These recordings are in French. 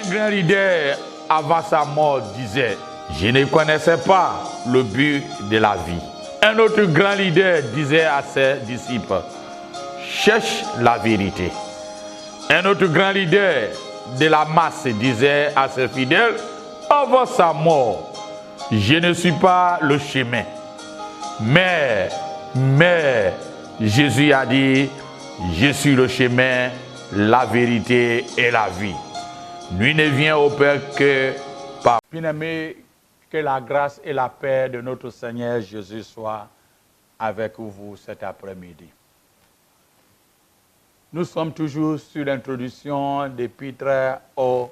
grand leader, avant sa mort, disait, je ne connaissais pas le but de la vie. Un autre grand leader disait à ses disciples, cherche la vérité. Un autre grand leader de la masse disait à ses fidèles, avant sa mort, je ne suis pas le chemin. Mais Jésus a dit, je suis le chemin, la vérité et la vie. Nul ne vient au Père que par... Bien-aimés, que la grâce et la paix de notre Seigneur Jésus soient avec vous cet après-midi. Nous sommes toujours sur l'introduction d'Épître aux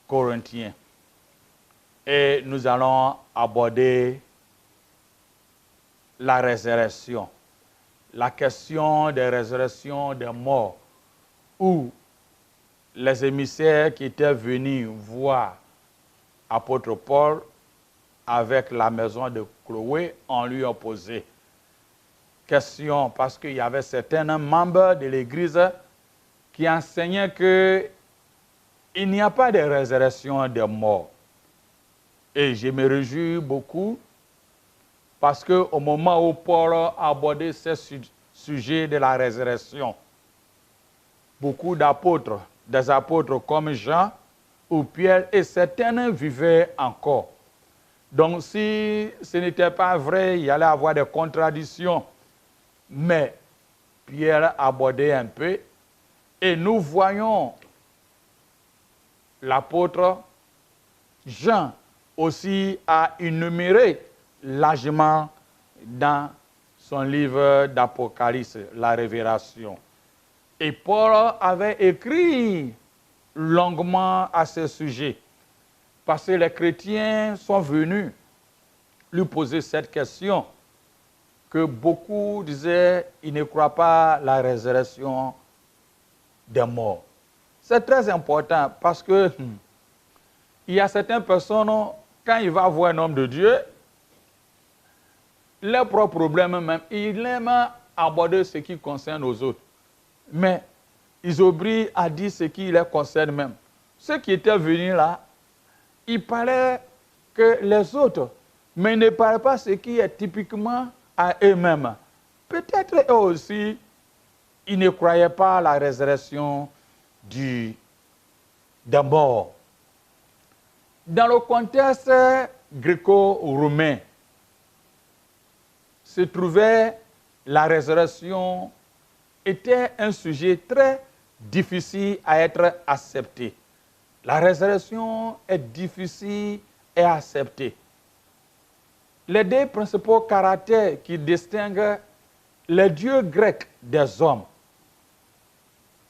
Corinthiens. Et nous allons aborder la résurrection. La question des résurrections des morts, où les émissaires qui étaient venus voir apôtre Paul avec la maison de Chloé, on lui a posé question parce qu'il y avait certains membres de l'Église qui enseignaient qu'il n'y a pas de résurrection des morts. Et je me réjouis beaucoup parce qu'au moment où Paul a abordé ce sujet de la résurrection, beaucoup d'apôtres, des apôtres comme Jean ou Pierre et certains vivaient encore. Donc si ce n'était pas vrai, il y allait avoir des contradictions. Mais Pierre abordait un peu et nous voyons l'apôtre Jean aussi a énuméré largement dans son livre d'Apocalypse, la Révélation. Et Paul avait écrit longuement à ce sujet, parce que les chrétiens sont venus lui poser cette question, que beaucoup disaient, ils ne croient pas à la résurrection des morts. C'est très important, parce que il y a certaines personnes, quand ils vont voir un homme de Dieu, leurs propres problèmes même, ils aiment aborder ce qui concerne aux autres. Mais ils oublient à dire ce qui les concerne même. Ceux qui étaient venus là, ils parlaient que les autres, mais ils ne parlaient pas ce qui est typiquement à eux-mêmes. Peut-être eux aussi, ils ne croyaient pas à la résurrection des morts. Dans le contexte gréco-romain, se trouvait la résurrection était un sujet très difficile à être accepté. La résurrection est difficile à accepter. Les deux principaux caractères qui distinguent les dieux grecs des hommes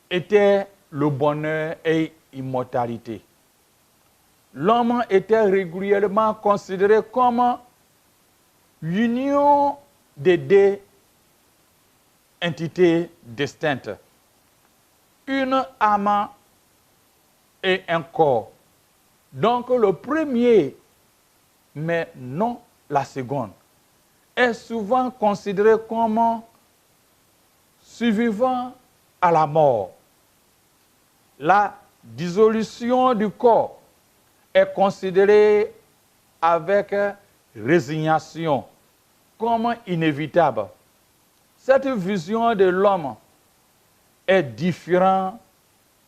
étaient le bonheur et l'immortalité. L'homme était régulièrement considéré comme l'union des deux entités distinctes. Une âme et un corps. Donc le premier, mais non la seconde, est souvent considéré comme survivant à la mort. La dissolution du corps est considérée avec résignation comme inévitable. Cette vision de l'homme est différente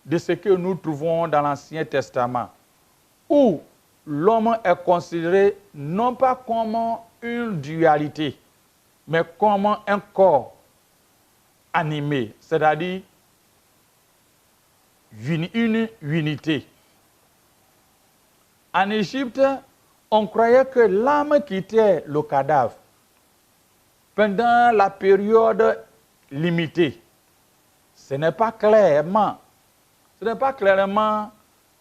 de ce que nous trouvons dans l'Ancien Testament, où l'homme est considéré non pas comme une dualité, mais comme un corps animé, c'est-à-dire une unité. En Égypte, on croyait que l'âme quittait le cadavre pendant la période limitée. Ce n'est pas clairement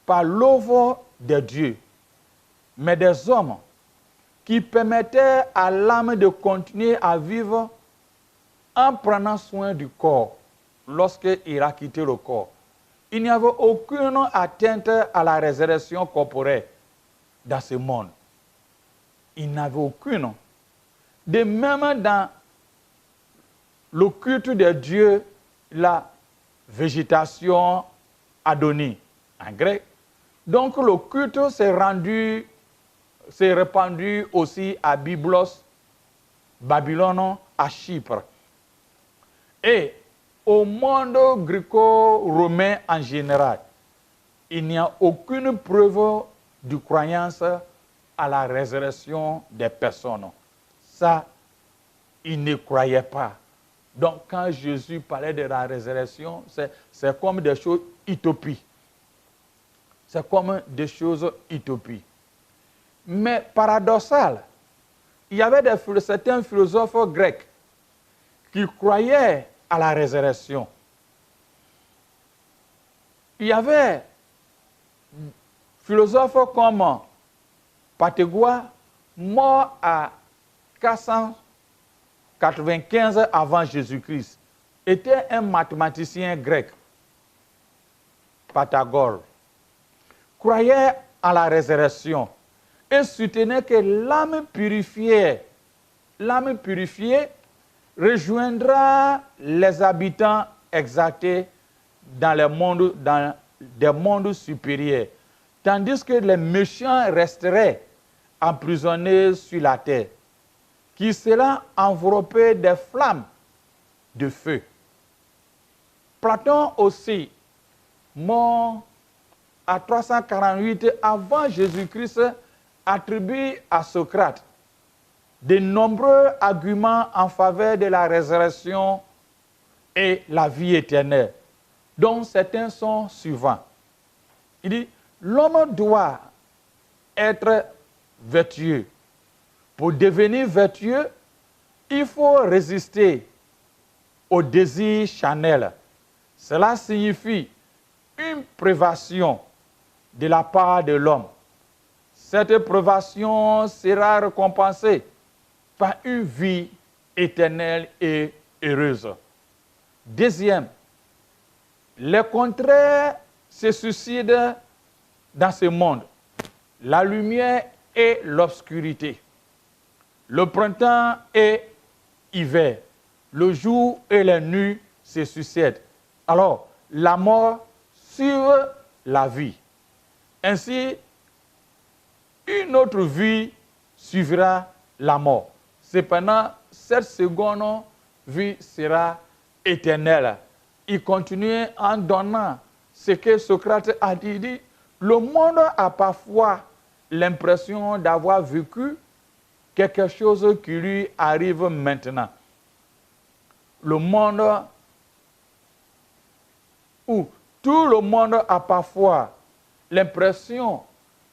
par l'œuvre de Dieu, mais des hommes qui permettaient à l'âme de continuer à vivre en prenant soin du corps lorsqu'il a quitté le corps. Il n'y avait aucune atteinte à la résurrection corporelle dans ce monde. Il n'y avait aucune. De même dans le culte de Dieu, la végétation adonie en grec, Donc le culte s'est répandu aussi à Byblos, Babylone, à Chypre. Et au monde gréco-romain en général, il n'y a aucune preuve de croyance à la résurrection des personnes. Ça, ils ne croyaient pas. Donc, quand Jésus parlait de la résurrection, c'est comme des choses utopiques. C'est comme des choses utopiques. Mais paradoxal, il y avait certains philosophes grecs qui croyaient à la résurrection. Il y avait philosophes comme Pythagore, mort à 495 avant Jésus-Christ, était un mathématicien grec. Pythagore croyait à la résurrection et soutenait que l'âme purifiée rejoindra les habitants exaltés dans des mondes supérieurs, tandis que les méchants resteraient emprisonnés sur la terre, qui sera enveloppé des flammes de feu. Platon aussi, mort à 348 avant Jésus-Christ, attribue à Socrate de nombreux arguments en faveur de la résurrection et la vie éternelle, dont certains sont suivants. Il dit, l'homme doit être vertueux. Pour devenir vertueux, il faut résister au désir charnel. Cela signifie une privation de la part de l'homme. Cette privation sera récompensée par une vie éternelle et heureuse. Deuxième, les contraires se suicident dans ce monde. La lumière et l'obscurité. Le printemps et l'hiver. Le jour et la nuit se succèdent. Alors, la mort suit la vie. Ainsi, une autre vie suivra la mort. Cependant, cette seconde vie sera éternelle. Il continue en donnant ce que Socrate a dit. Le monde a parfois l'impression d'avoir vécu quelque chose qui lui arrive maintenant. Le monde où tout le monde a parfois l'impression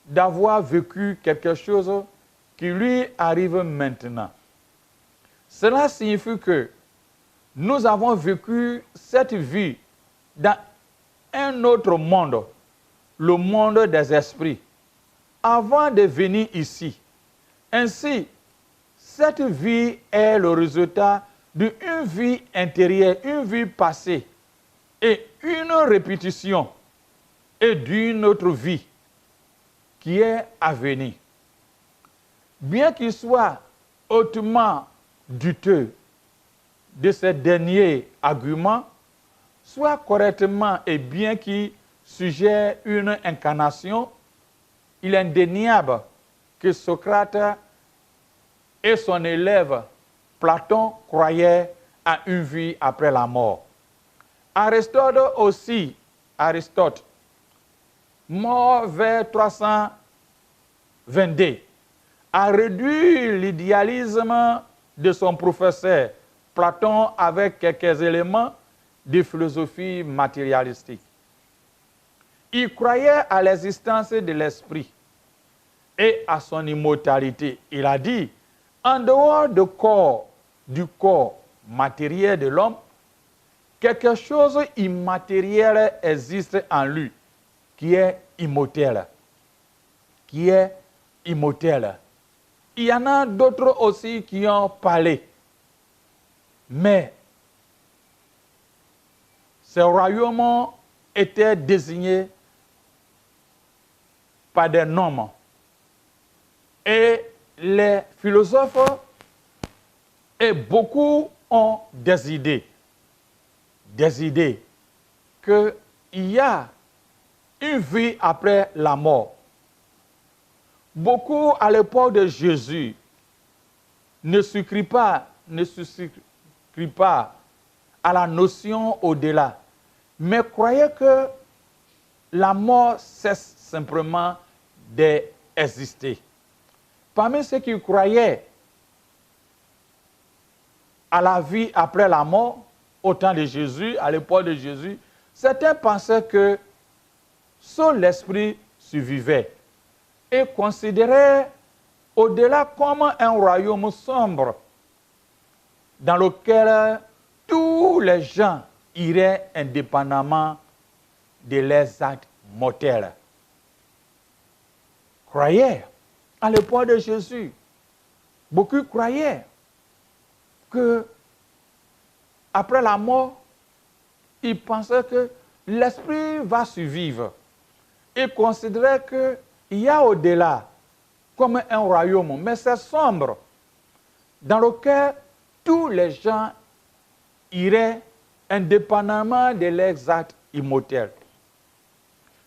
d'avoir vécu quelque chose qui lui arrive maintenant. Cela signifie que nous avons vécu cette vie dans un autre monde, le monde des esprits, avant de venir ici. Ainsi, cette vie est le résultat d'une vie intérieure, une vie passée, et une répétition, et d'une autre vie qui est à venir. Bien qu'il soit hautement douteux de ces derniers arguments, soit correctement et bien qu'il suggère une incarnation, il est indéniable que Socrate et son élève Platon croyaient à une vie après la mort. Aristote aussi, mort vers 322, a réduit l'idéalisme de son professeur Platon avec quelques éléments de philosophie matérialistique. Il croyait à l'existence de l'esprit et à son immortalité. Il a dit, en dehors du corps matériel de l'homme, quelque chose immatériel existe en lui, qui est immortel. Qui est immortel. Il y en a d'autres aussi qui ont parlé. Mais ces royaumes étaient désignés par des noms. Et les philosophes et beaucoup ont des idées qu'il y a une vie après la mort. Beaucoup à l'époque de Jésus ne souscrivent pas à la notion au-delà, mais croyaient que la mort cesse simplement d'exister. Parmi ceux qui croyaient à la vie après la mort, au temps de Jésus, à l'époque de Jésus, certains pensaient que seul l'esprit survivait et considéraient au-delà comme un royaume sombre dans lequel tous les gens iraient indépendamment de leurs actes mortels. Croyaient à l'époque de Jésus. Beaucoup croyaient que après la mort, ils pensaient que l'esprit va survivre. Ils considéraient qu'il y a au-delà comme un royaume, mais c'est sombre, dans lequel tous les gens iraient indépendamment de leurs actes immortels.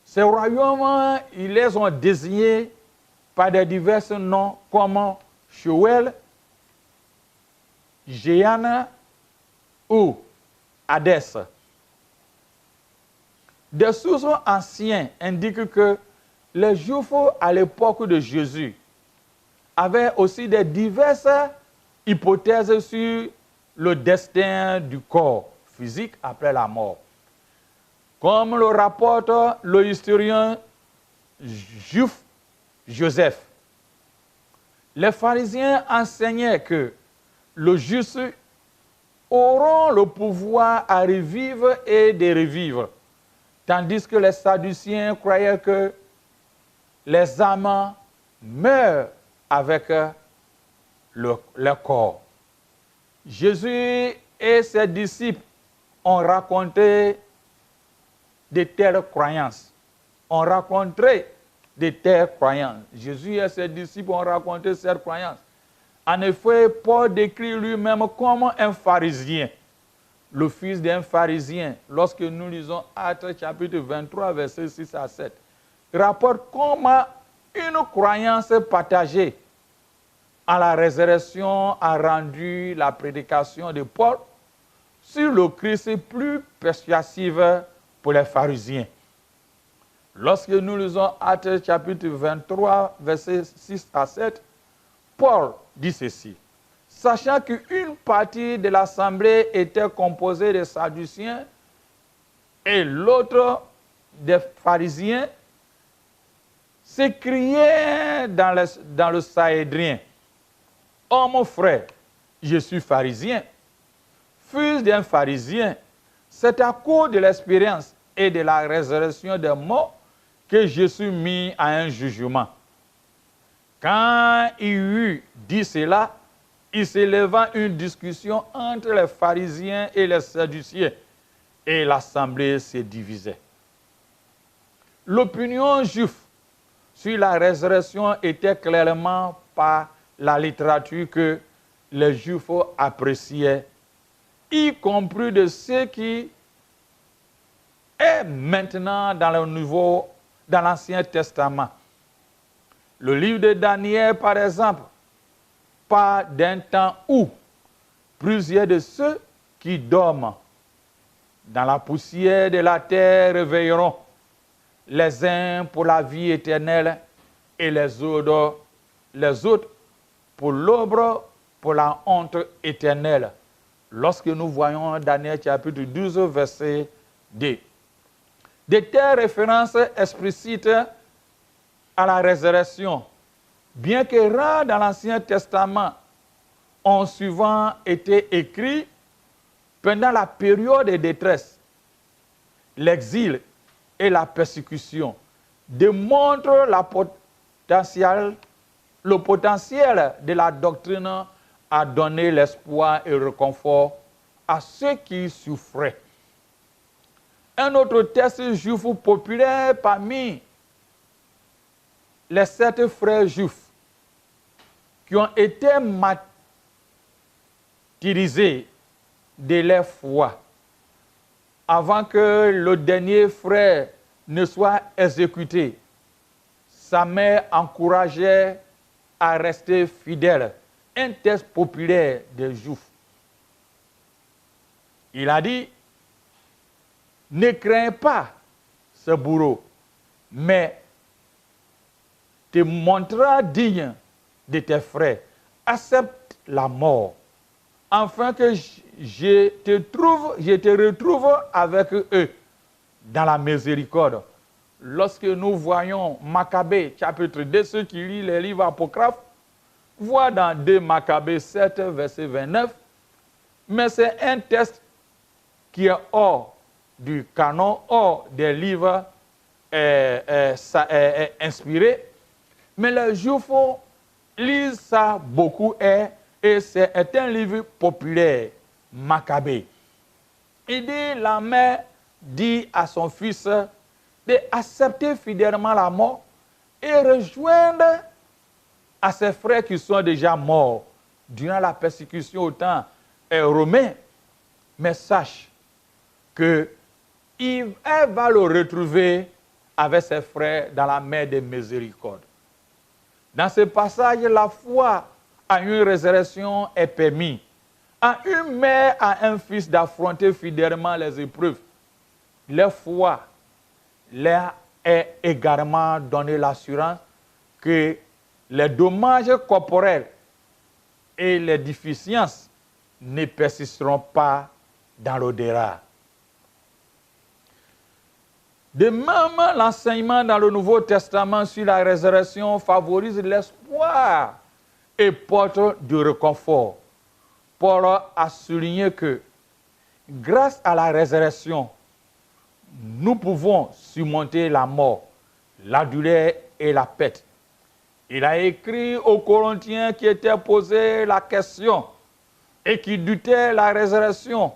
Ces royaumes, ils les ont désignés par des divers noms comme Sheol, Géana ou Hadès. Des sources anciennes indiquent que les Juifs à l'époque de Jésus avaient aussi des diverses hypothèses sur le destin du corps physique après la mort. Comme le rapporte le historien juif Joseph, les pharisiens enseignaient que le juste auront le pouvoir à revivre et de revivre, tandis que les sadduciens croyaient que les âmes meurent avec le corps. Jésus et ses disciples ont raconté de telles croyances. Jésus et ses disciples ont raconté cette croyance. En effet, Paul décrit lui-même comme un pharisien, le fils d'un pharisien. Lorsque nous lisons Actes chapitre 23, versets 6 à 7, il rapporte comment une croyance partagée en la résurrection a rendu la prédication de Paul sur le Christ plus persuasive pour les pharisiens. Lorsque nous lisons Actes chapitre 23, versets 6 à 7, Paul dit ceci: sachant qu'une partie de l'assemblée était composée de sadduciens et l'autre des pharisiens, s'écriait dans le Sahédrien: oh mon frère, je suis pharisien, fils d'un pharisien. C'est à cause de l'expérience et de la résurrection des morts que je suis mis à un jugement. Quand il eut dit cela, il s'éleva une discussion entre les pharisiens et les sadduciens, et l'assemblée se divisait. L'opinion juive sur la résurrection était clairement par la littérature que les Juifs appréciaient, y compris de ceux qui est maintenant dans l'Ancien Testament. Le livre de Daniel, par exemple, parle d'un temps où plusieurs de ceux qui dorment dans la poussière de la terre réveilleront, les uns pour la vie éternelle et les autres pour l'aube, pour la honte éternelle. Lorsque nous voyons Daniel chapitre 12, verset 2. De telles références explicites à la résurrection, bien que rares dans l'Ancien Testament, ont souvent été écrits pendant la période de détresse, l'exil et la persécution, démontrent le potentiel de la doctrine à donner l'espoir et le réconfort à ceux qui souffraient. Un autre texte juif populaire parmi les 7 frères juifs qui ont été martyrisés de leur foi avant que le dernier frère ne soit exécuté. Sa mère encourageait à rester fidèle. Un texte populaire des Juifs. Il a dit, ne crains pas ce bourreau, mais te montrera digne de tes frères. Accepte la mort, afin que je te retrouve avec eux dans la miséricorde. Lorsque nous voyons Maccabée, chapitre 2, ceux qui lisent les livres apocryphes, voient dans 2 Maccabée 7, verset 29, mais c'est un texte qui est hors du canon, hors des livres inspirés, mais les Juifs lisent ça beaucoup et c'est un livre populaire, Maccabée. Il dit, la mère dit à son fils d'accepter fidèlement la mort et rejoindre à ses frères qui sont déjà morts durant la persécution au temps romain. Mais sache qu'elle va le retrouver avec ses frères dans la mer de miséricorde. Dans ce passage, la foi à une résurrection est permise. À une mère, à un fils d'affronter fidèlement les épreuves. La foi leur est également donné l'assurance que les dommages corporels et les déficiences ne persisteront pas dans l'au-delà. De même, l'enseignement dans le Nouveau Testament sur la résurrection favorise l'espoir et porte du réconfort. Paul a souligné que grâce à la résurrection, nous pouvons surmonter la mort, la douleur et la perte. Il a écrit aux Corinthiens qui étaient posé la question et qui doutaient la résurrection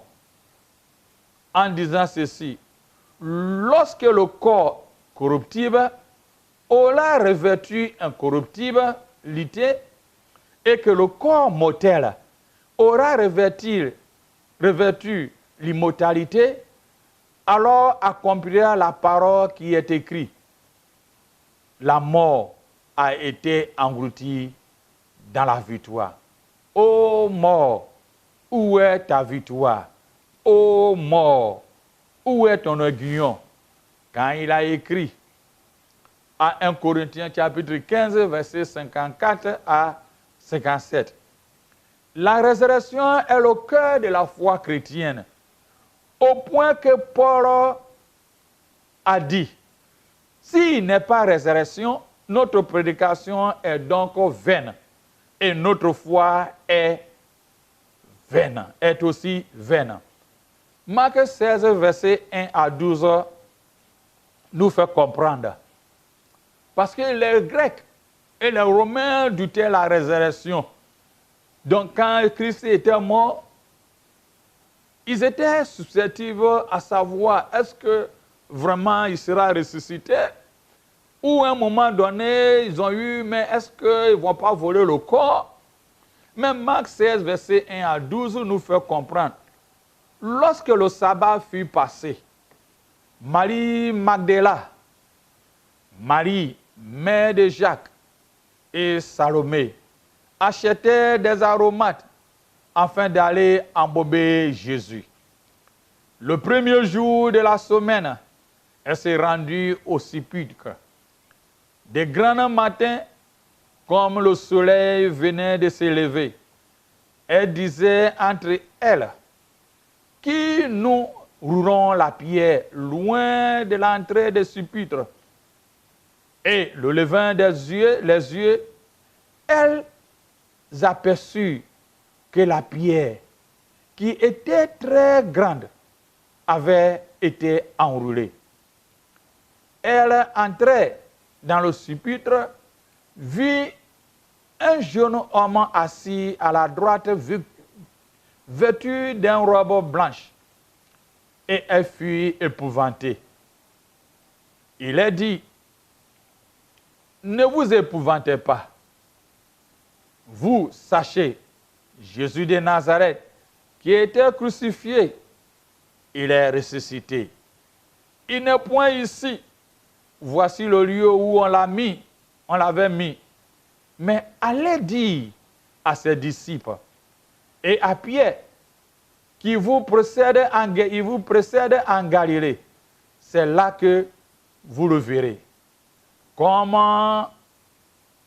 en disant ceci. Lorsque le corps corruptible aura revêtu incorruptibilité et que le corps mortel aura revêtu l'immortalité, alors accomplira la parole qui est écrite. La mort a été engloutie dans la victoire. Ô mort, où est ta victoire? Ô mort, où est ton aiguillon? Quand il a écrit à 1 Corinthiens chapitre 15, versets 54 à 57. La résurrection est le cœur de la foi chrétienne, au point que Paul a dit, s'il n'est pas résurrection, notre prédication est donc vaine, et notre foi est vaine, est aussi vaine. Marc 16, versets 1 à 12, nous fait comprendre. Parce que les Grecs et les Romains doutaient la résurrection. Donc quand Christ était mort, ils étaient susceptibles à savoir est-ce que vraiment il sera ressuscité ou à un moment donné, ils ont eu, mais est-ce qu'ils ne vont pas voler le corps? Mais Marc 16, versets 1 à 12 nous fait comprendre. Lorsque le sabbat fut passé, Marie Magdala, Marie, mère de Jacques, et Salomé achetaient des aromates afin d'aller embaumer Jésus. Le premier jour de la semaine, elle s'est rendue au sépulcre. De grands matins, comme le soleil venait de se lever, elle disait entre elles, qui nous roulerons la pierre loin de l'entrée des sépulcres. Et le levant les yeux, elles aperçurent que la pierre, qui était très grande, avait été enroulée. Elle entrait dans le sépulcre, vit un jeune homme assis à la droite, vêtu d'une robe blanche, et elle fut épouvantée. Il a dit, ne vous épouvantez pas. Vous sachez, Jésus de Nazareth, qui était crucifié, il est ressuscité. Il n'est point ici, voici le lieu où on l'avait mis. Mais allez dire à ses disciples et à Pierre qui vous précède en Galilée. C'est là que vous le verrez. Comment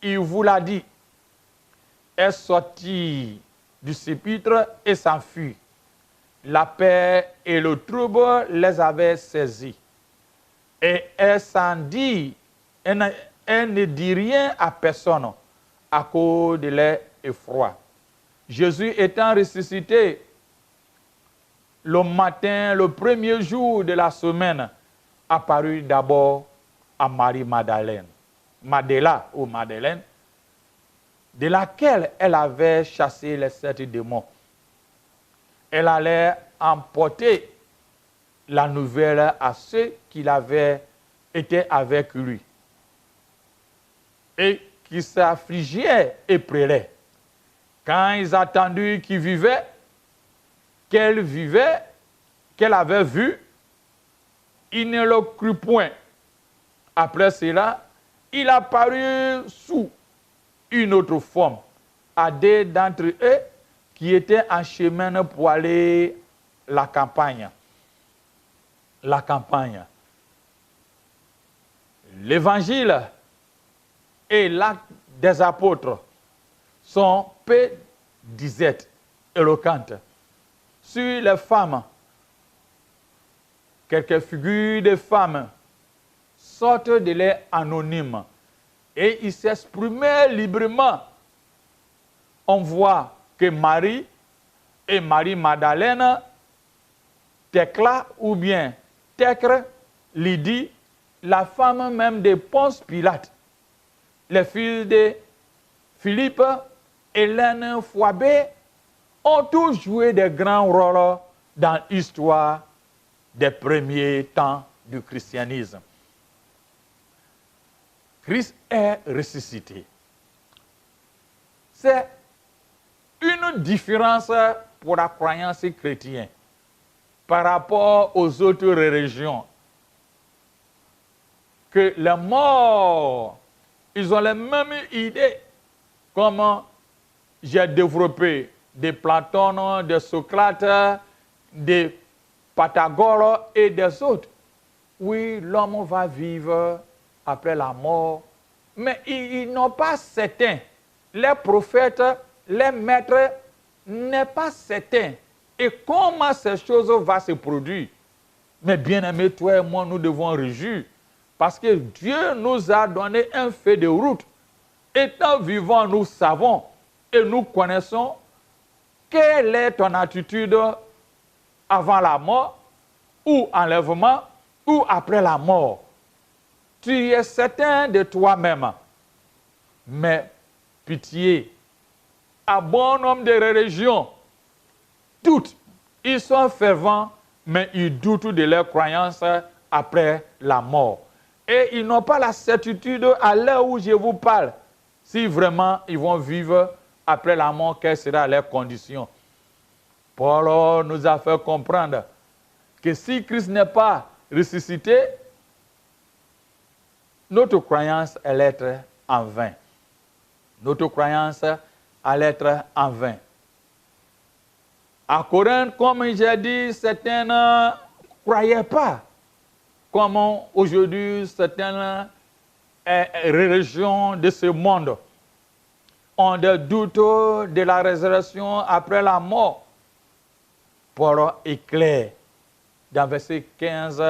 il vous l'a dit, est sorti du sépulcre et s'enfuit. La paix et le trouble les avaient saisis. Et elle ne dit rien à personne à cause de l'effroi. Jésus étant ressuscité le matin, le premier jour de la semaine, apparut d'abord à Marie-Madeleine, Madeleine, de laquelle elle avait chassé les 7 démons. Elle allait emporter la nouvelle à ceux qui avaient été avec lui et qui s'affligeaient et priaient. Quand ils attendirent qu'elle avait vu, ils ne le crurent point. Après cela, il apparut sous une autre forme à deux d'entre eux qui étaient en chemin pour aller la campagne. L'évangile et l'acte des apôtres sont peu disettes, éloquentes. Sur les femmes, quelques figures de femmes sortent de l'air anonyme et ils s'exprimaient librement. On voit que Marie et Marie-Madeleine, Thecla ou bien Thècre, Lydie, la femme même de Ponce Pilate, les filles de Philippe, Hélène, Phoebé, ont tous joué de grands rôles dans l'histoire des premiers temps du christianisme. Christ est ressuscité. C'est une différence pour la croyance chrétienne par rapport aux autres religions. Que les morts, ils ont les mêmes idées, comme j'ai développé de Platon, de Socrate, de Pythagore et des autres. Oui, l'homme va vivre après la mort, mais ils n'ont pas certain. Les prophètes, les maîtres, n'est pas certain. Et comment ces choses vont se produire? Mais bien aimé, toi et moi, nous devons réjouir. Parce que Dieu nous a donné un fait de route. Étant vivants, nous savons et nous connaissons quelle est ton attitude avant la mort, ou enlèvement, ou après la mort. Tu es certain de toi-même. Mais pitié, à bon nombre de religions, toutes, ils sont fervents, mais ils doutent de leur croyance après la mort. Et ils n'ont pas la certitude à l'heure où je vous parle, si vraiment ils vont vivre après la mort, quelles seront leurs conditions. Paul nous a fait comprendre que si Christ n'est pas ressuscité, notre croyance allait être en vain. Notre croyance allait être en vain. À Corinthe, comme j'ai dit, certains ne croyaient pas. Comme aujourd'hui, certaines religions de ce monde ont des doutes de la résurrection après la mort. Paul éclaire dans verset 15,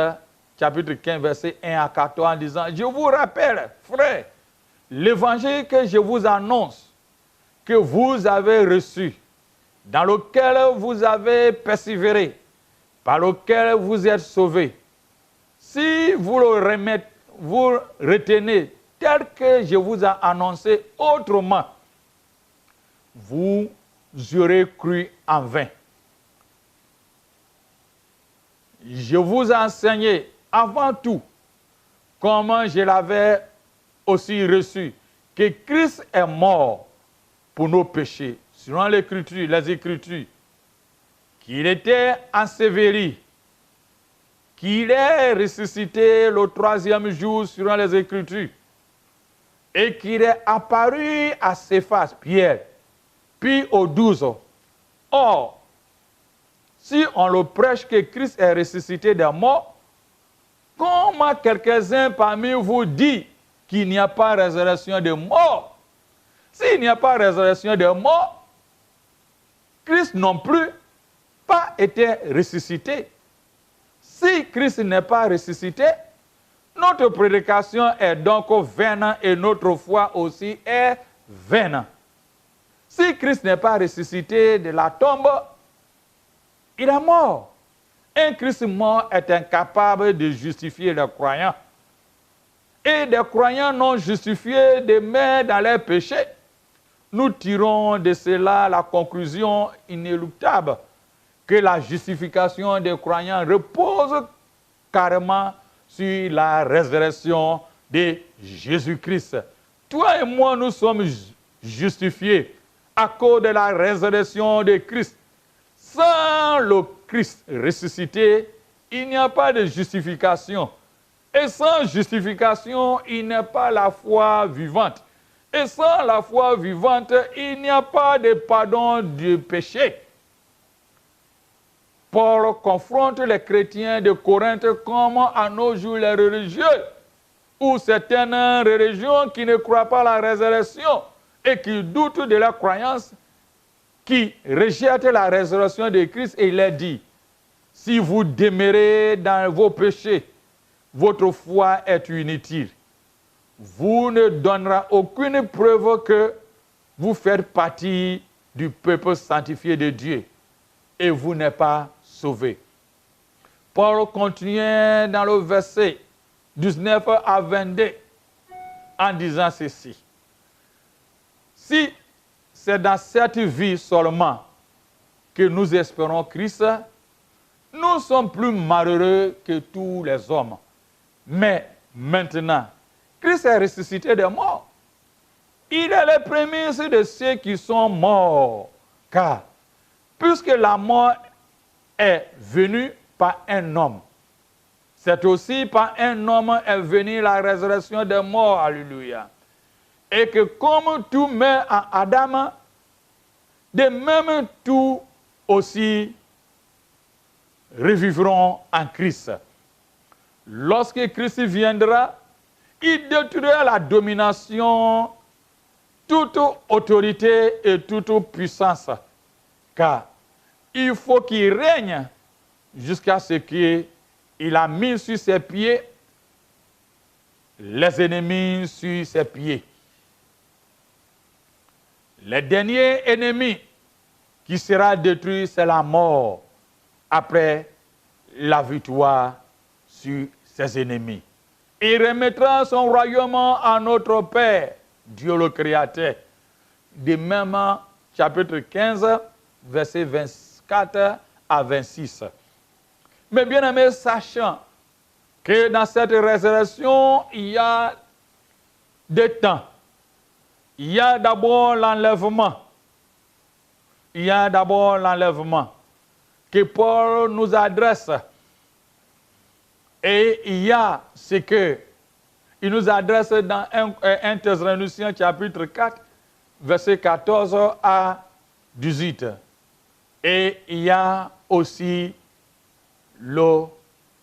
chapitre 15, verset 1 à 14, en disant, je vous rappelle, frères, l'évangile que je vous annonce, que vous avez reçu, dans lequel vous avez persévéré, par lequel vous êtes sauvés. Si vous vous retenez tel que je vous ai annoncé autrement, vous aurez cru en vain. Je vous ai enseigné avant tout, comme je l'avais aussi reçu, que Christ est mort pour nos péchés, selon les Écritures, qu'il était enseveli, qu'il est ressuscité le 3e jour selon les Écritures et qu'il est apparu à Céphas, Pierre, puis aux 12. Or, si on le prêche que Christ est ressuscité des morts, comment quelques-uns parmi vous disent qu'il n'y a pas résurrection des morts? S'il n'y a pas résurrection des morts, Christ non plus pas été ressuscité. Si Christ n'est pas ressuscité, notre prédication est donc vaine et notre foi aussi est vaine. Si Christ n'est pas ressuscité de la tombe, il est mort. Un Christ mort est incapable de justifier les croyants. Et des croyants non justifiés demeurent dans leurs péchés. Nous tirons de cela la conclusion inéluctable que la justification des croyants repose carrément sur la résurrection de Jésus-Christ. Toi et moi, nous sommes justifiés à cause de la résurrection de Christ. Sans le Christ ressuscité, il n'y a pas de justification. Et sans justification, il n'y a pas la foi vivante. Et sans la foi vivante, il n'y a pas de pardon du péché. Paul confronte les chrétiens de Corinthe comme à nos jours les religieux, ou certaines religions qui ne croient pas à la résurrection et qui doutent de leur croyance, qui rejettent la résurrection de Christ, et il leur dit, si vous demeurez dans vos péchés, votre foi est inutile. Vous ne donnerez aucune preuve que vous faites partie du peuple sanctifié de Dieu et vous n'êtes pas sauvés. Paul continue dans le verset 19 à 22 en disant ceci. Si c'est dans cette vie seulement que nous espérons Christ, nous sommes plus malheureux que tous les hommes. Mais maintenant, Christ est ressuscité des morts. Il est le premier de ceux qui sont morts. Car, puisque la mort est venue par un homme, c'est aussi par un homme est venue la résurrection des morts. Alléluia. Et que comme tout meurt en Adam, de même tout aussi revivront en Christ. Lorsque Christ viendra, il détruira la domination, toute autorité et toute puissance. Car il faut qu'il règne jusqu'à ce qu'il a mis sur ses pieds les ennemis sur ses pieds. Le dernier ennemi qui sera détruit, c'est la mort, après la victoire sur ses ennemis. Il remettra son royaume à notre Père, Dieu le Créateur. De même, chapitre 15, versets 24 à 26. Mais bien aimés, sachant que dans cette résurrection, il y a deux temps. Il y a d'abord l'enlèvement. Il y a d'abord l'enlèvement que Paul nous adresse. Et il y a ce qu'il nous adresse dans 1 Thessaloniciens chapitre 4, verset 14 à 18. Et il y a aussi le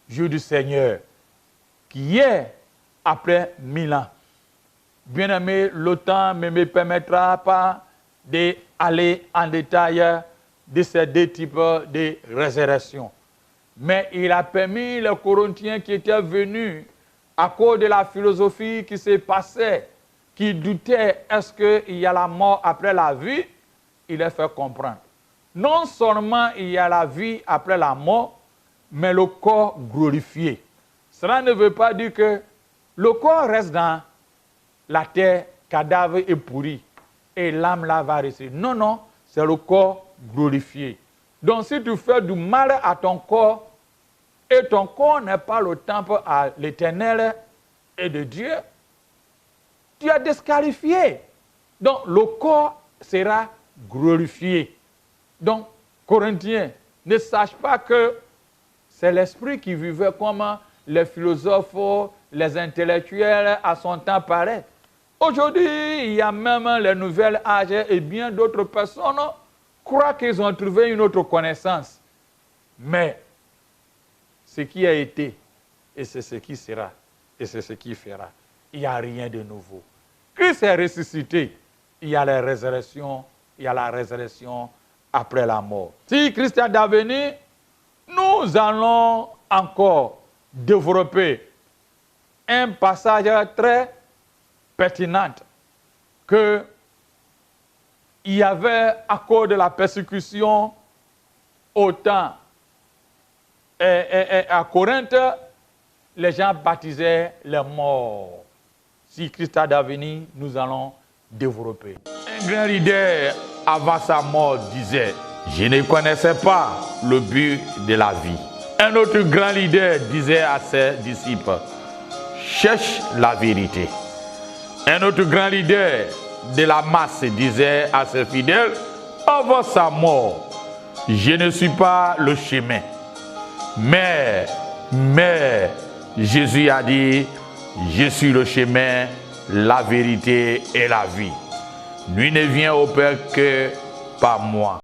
jour du Seigneur, qui est après 1000 ans. Bien aimé, le temps ne me permettra pas d'aller en détail de ces deux types de résurrection. Mais il a permis les Corinthiens qui étaient venus à cause de la philosophie qui se passait, qui doutaient est-ce qu'il y a la mort après la vie, il les fait comprendre. Non seulement il y a la vie après la mort, mais le corps glorifié. Cela ne veut pas dire que le corps reste dans la terre, cadavre et pourri, et l'âme là va rester. Non, non, c'est le corps glorifié. Donc si tu fais du mal à ton corps, et ton corps n'est pas le temple à l'Éternel et de Dieu, tu es disqualifié. Donc le corps sera glorifié. Donc, Corinthiens, ne sache pas que C'est l'esprit qui vivait comme les philosophes, les intellectuels à son temps paraît. Aujourd'hui, il y a même les nouvelles âges et bien d'autres personnes croient qu'ils ont trouvé une autre connaissance. Mais ce qui a été, et c'est ce qui sera, et c'est ce qui fera, il n'y a rien de nouveau. Christ est ressuscité, il y a la résurrection, il y a la résurrection après la mort. Si Christ est d'avenir, nous allons encore développer un passage très pertinent que il y avait à cause de la persécution au temps et à Corinthe, les gens baptisaient les morts. Si Christ a d'avenir, nous allons développer. Un grand leader avant sa mort disait: je ne connaissais pas le but de la vie. Un autre grand leader disait à ses disciples: cherche la vérité. Un autre grand leader de la masse disait à ses fidèles avant sa mort: je ne suis pas le chemin. Mais Jésus a dit: je suis le chemin, la vérité et la vie. Nul ne vient au Père que par moi.